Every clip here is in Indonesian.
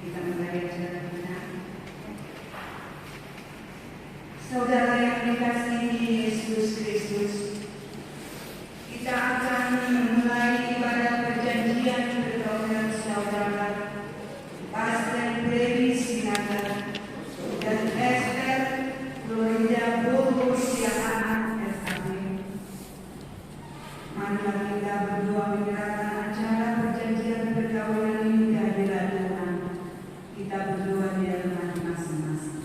Kita mulai acara kita. Saudara yang dikasihi Yesus Kristus, kita akan memulai ibadah perjanjian perkawinan saudara Pastor Freddy Sinaga dan Esther Florida Bogor Siahaan SAB. Marilah kita berdua menyerahkan acara perjanjian perkawinan ini di hadirat Tuhan. Kita berdua di hadapan masing-masing.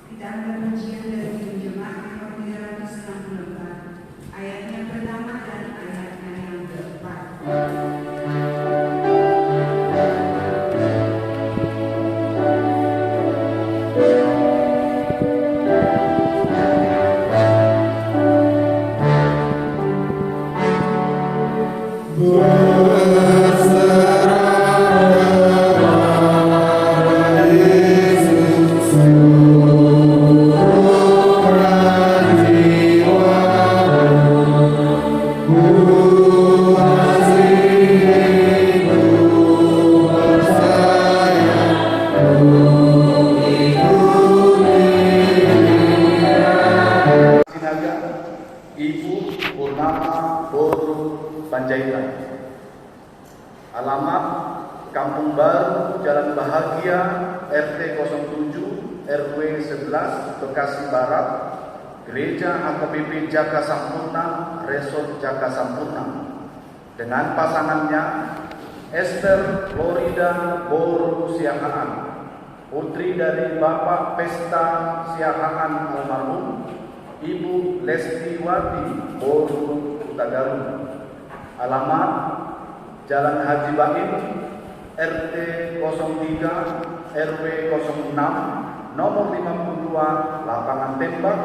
Kita akan ujian dari jemaat nomor 364, ayat yang pertama dan ayatnya yang keempat. Ibu Purnama Boru Panjaitan. Alamat Kampung Baru, Jalan Bahagia, RT 07, RW 11, Bekasi Barat, Gereja HKBP Jaka Sampurna, Resort Jaka Sampurna, dengan pasangannya Esther Florida Boru Siahaan, putri dari Bapak Pesta Siahaan almarhum Ibu Lestiwati Boru Utagaru. Alamat Jalan Haji Bain, RT 03, RW 06, nomor 52, Lapangan Tembak,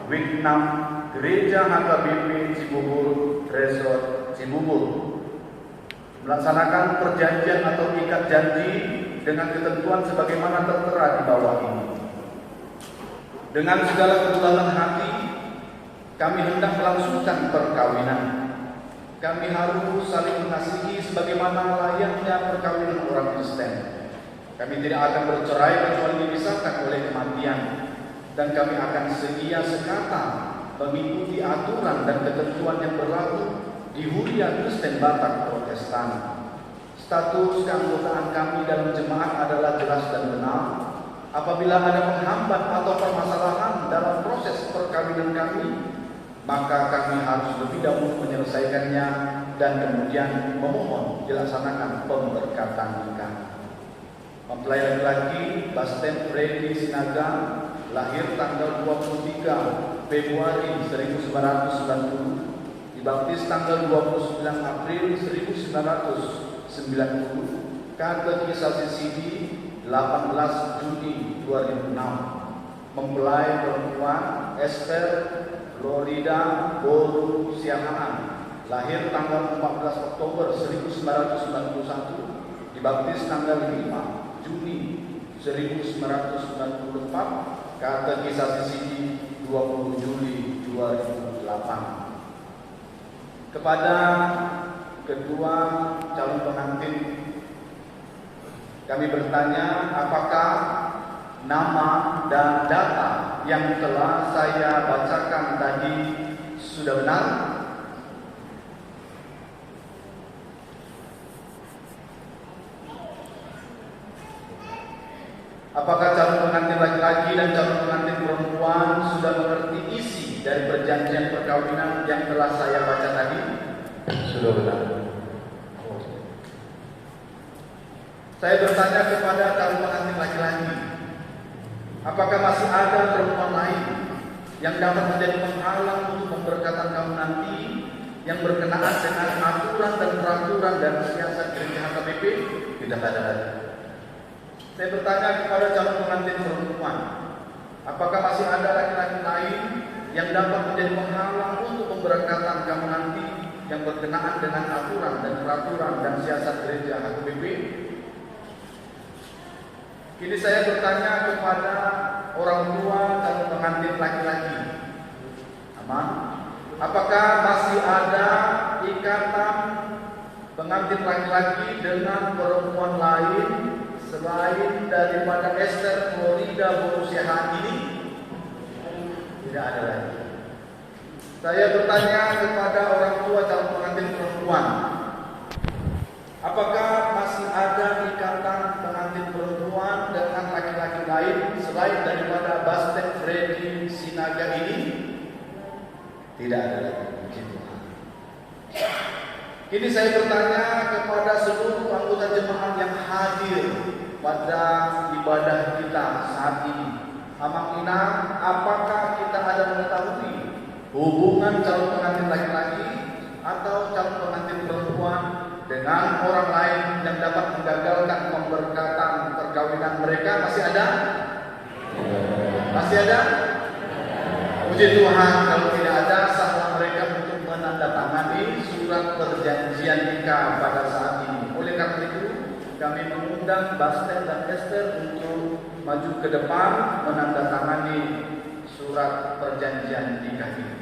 Wing 6, Gereja HKBP Cibubur, Resort Cibubur. Melaksanakan perjanjian atau ikat janji dengan ketentuan sebagaimana tertera di bawah ini. Dengan segala ketulusan hati, kami hendak melangsungkan perkawinan. Kami harus saling mengasihi sebagaimana layaknya perkawinan orang Kristen. Kami tidak akan bercerai kecuali dipisahkan oleh kematian, dan kami akan setia sekata mengikuti aturan dan ketentuan yang berlaku di Huria Kristen Batak Protestan. Status keanggotaan kami dalam jemaat adalah jelas dan benar. Apabila ada penghambat atau permasalahan dalam proses perkawinan kami, maka kami harus lebih dahulu menyelesaikannya dan kemudian memohon dilaksanakan pemberkatan nikah. Mempelai laki-laki Pastor Freddy Sinaga, lahir tanggal 23 Februari 1990, dibaptis tanggal 29 April 1990, katekisasi Sidi 18 Juni 2006. Mempelai perempuan Esther Florida Boru Siahaan, lahir tanggal 14 Oktober 1991, dibaptis tanggal 5 Juni 1994, katekisasi Sidi 20 Juli 2008. Kepada kedua calon pengantin, kami bertanya apakah nama dan data yang telah saya bacakan tadi sudah benar? Apakah calon pengantin laki-laki dan calon pengantin perempuan sudah mengerti isi dari perjanjian perkawinan yang telah saya baca tadi? Sudah benar. Saya bertanya kepada calon pengantin laki-laki, apakah masih ada perempuan lain yang dapat menjadi penghalang untuk pemberkatan kamu nanti yang berkenaan dengan aturan dan peraturan dan siasat gereja HKBP? Tidak ada lagi. Saya bertanya kepada calon pengantin perempuan, apakah masih ada laki-laki lain yang dapat menjadi penghalang untuk pemberkatan kamu nanti yang berkenaan dengan aturan dan peraturan dan siasat gereja HKBP. Kini saya bertanya kepada orang tua calon pengantin laki-laki. Aman? Apakah masih ada ikatan pengantin laki-laki dengan perempuan lain selain daripada Esther Florida Borusiaha ini? Tidak ada lagi. Saya bertanya kepada orang tua calon pengantin perempuan, apakah masih ada ikatan pengantin perempuan dengan laki-laki lain selain daripada Bastek Freddy Sinaga ini? Tidak ada lagi. Puji Tuhan. Kini saya bertanya kepada seluruh anggota jemaat yang hadir pada ibadah kita saat ini. Amang Ina, apakah kita ada mengetahui hubungan calon pengantin laki-laki atau calon pengantin perempuan dengan orang lain yang dapat menggagalkan pemberkatan perkawinan mereka? Masih ada? Masih ada? Puji Tuhan, kalau tidak ada, sahlah mereka untuk menandatangani surat perjanjian nikah pada saat ini. Oleh karena itu, kami mengundang Bastel dan Esther untuk maju ke depan menandatangani surat perjanjian nikah ini.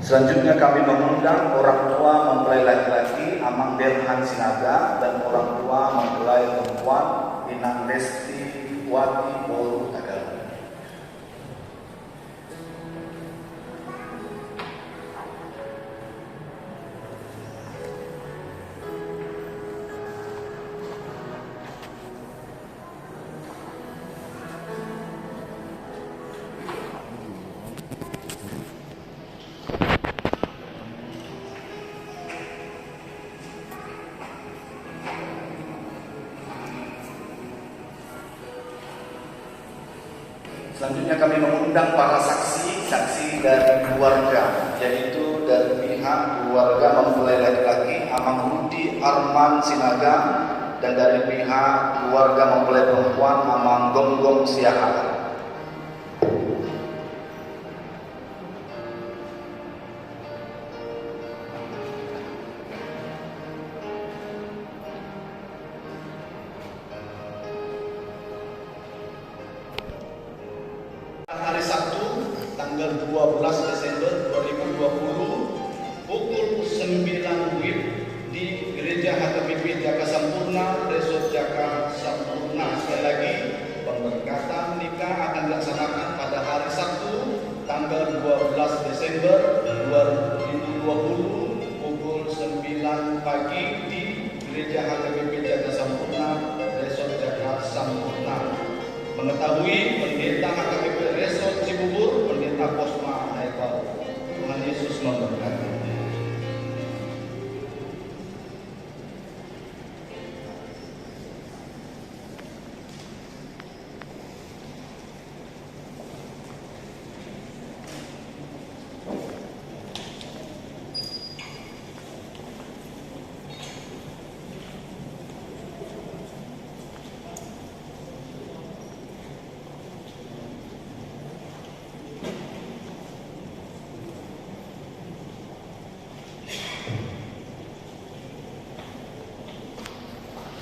Selanjutnya kami mengundang orang tua mempelai laki-laki Amang Delhan Sinaga dan orang tua mempelai perempuan Inang Lesti Wati Boru Tagala. Selanjutnya kami mengundang para saksi dari keluarga, yaitu dari pihak keluarga mempelai laki-laki Amang Rudi Arman Sinaga dan dari pihak keluarga mempelai perempuan Amang Gonggong Siaha. Hari Sabtu, tanggal 12 Desember 2020, pukul 9 WIB di Gereja HKBP Jaka Sampurna, Resort Jaka Sampurna. Sekali lagi, pemberkatan nikah akan dilaksanakan pada hari Sabtu, tanggal 12 Desember 2020, pukul 9 pagi di Gereja HKBP Jaka Sampurna, Resort Jaka Sampurna. Mengetahui pendeta HKBP Resort Cibubur, pendeta Posma Haikal. Tuhan Yesus memberkati.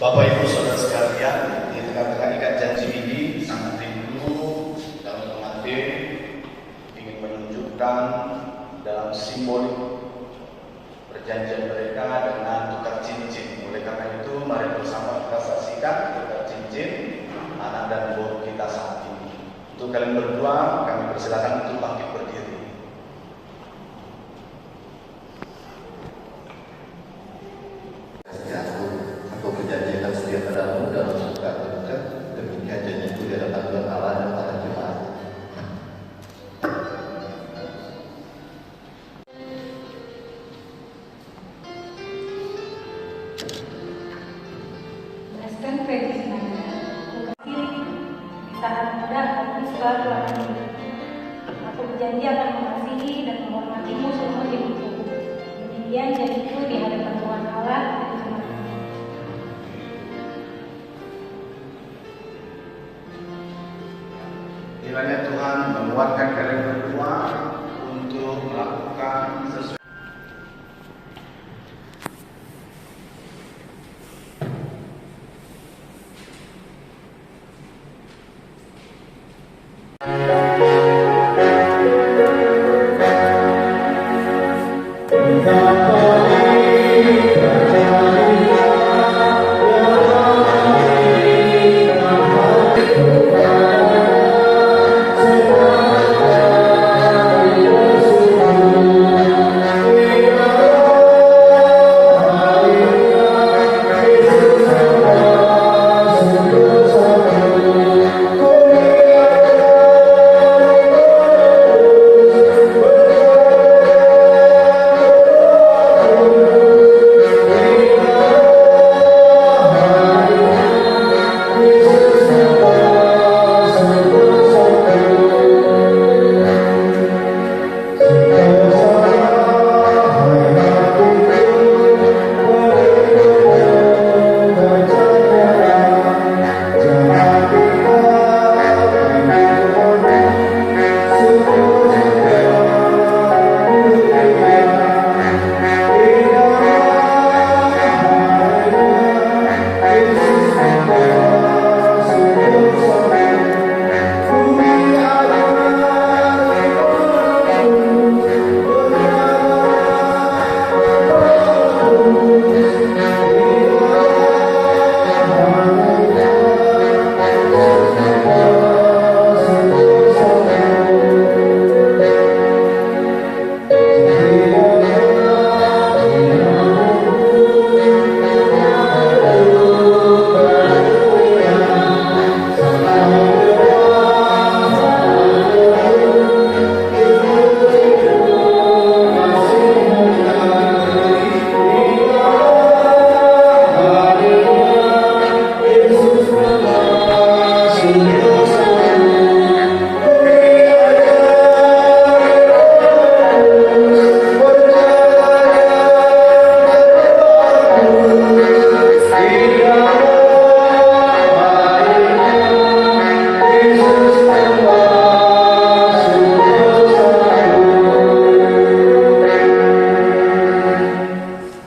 Bapak Ibu Saudara sekalian, di tengah-tengah ikat janji ini sangat rindu dalam pengantin ingin menunjukkan dalam simbolik perjanjian mereka dengan tukar cincin. Oleh karena itu, mari bersama kita saksikan tukar cincin anak dan buah kita saat ini. Untuk kalian berdua, kami persilakan untuk bangkit berdiri. akan mengasihi dan menghormatimu seumur hidupku. Demikian janjiku di hadapan Tuhan Allah dan jemaat. Kiranya Tuhan menguatkan kalian berdua untuk melakukan sesuatu.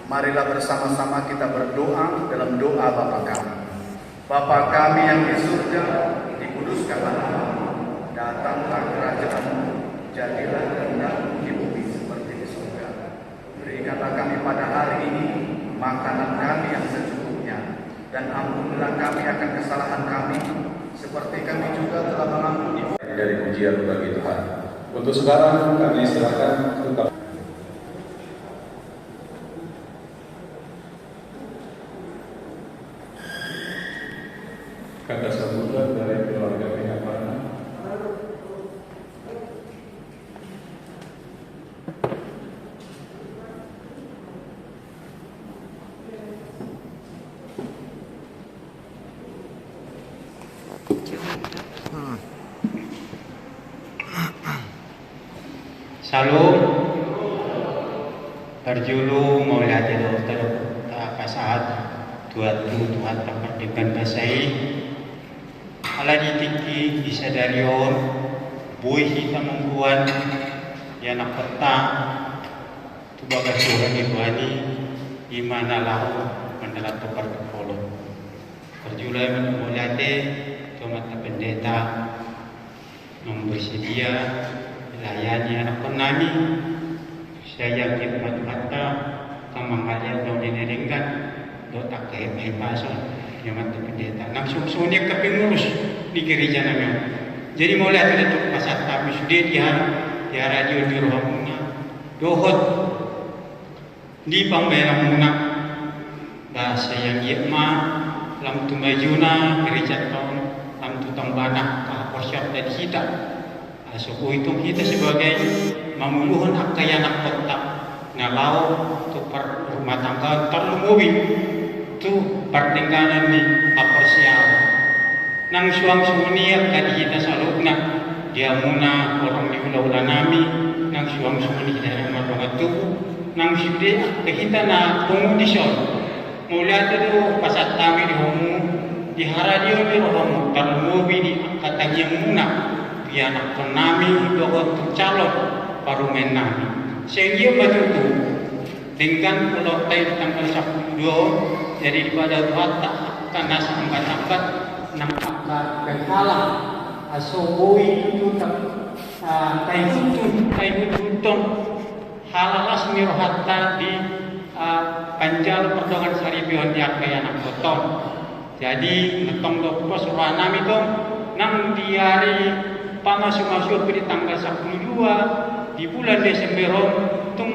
Marilah bersama-sama kita berdoa dalam doa Bapa kami. Bapa kami yang di surga, dikuduskanlah namamu, datanglah kerajaanmu, jadilah kehendakmu di bumi seperti di surga. Berikanlah kami pada hari ini makanan kami yang secukupnya, dan ampunilah kami akan kesalahan kami, seperti kami juga telah mengampuni dari pujian bagi Tuhan. Untuk sekarang kami serahkan kepada kata sambutan dari keluarga pihak mana. Salam Berjulu Maulati Dokter Kasaat Tuhan dapat dibandasai ala ditiki disadarion buih kita mengkuan ya nak peta tu bagas surah ibani di mana lahu mendarat topar kepolo Berjulu Maulati Tuhan pendeta bersedia layani anak penami saya khidmat mata kamangkalian daw diniringgan do tak kahit may pason yang mati pendeta langsung sunik ke pengurus di gereja namin jadi mulai ada itu pasat kami sudah di radio di rohamuna dohot di pangbayang muna bahasa yang yekma lam tumajuna gereja tahun lam tutang banah kaporsyap dari kita suku itu kita sebagai memuluhun akayanak kotak nalau tu per rumah tangga terlumuwi tu pertinggalan ni aparsial nang suang suniat kadi kita saludna dia muna orang di ula-ula nami nang suam-suam di dalam madongan tubuh nang sibde kita na pengudison mulai itu pasat kami di homo di haradio di homo termobi di katanya muna dia nak penami doa calon parumen nami sehingga begitu dengan pulau tay tanggal 10 jadi pada wata karena sambat-sambat nampak berhala asoboi itu tay hutun halalas mirohatta di Kanjal Perdogan Saribion yang kaya anak potong jadi ngetong dopo surah nami dong nang diari pamasuk-masuk di tanggal 12 di bulan Desember tung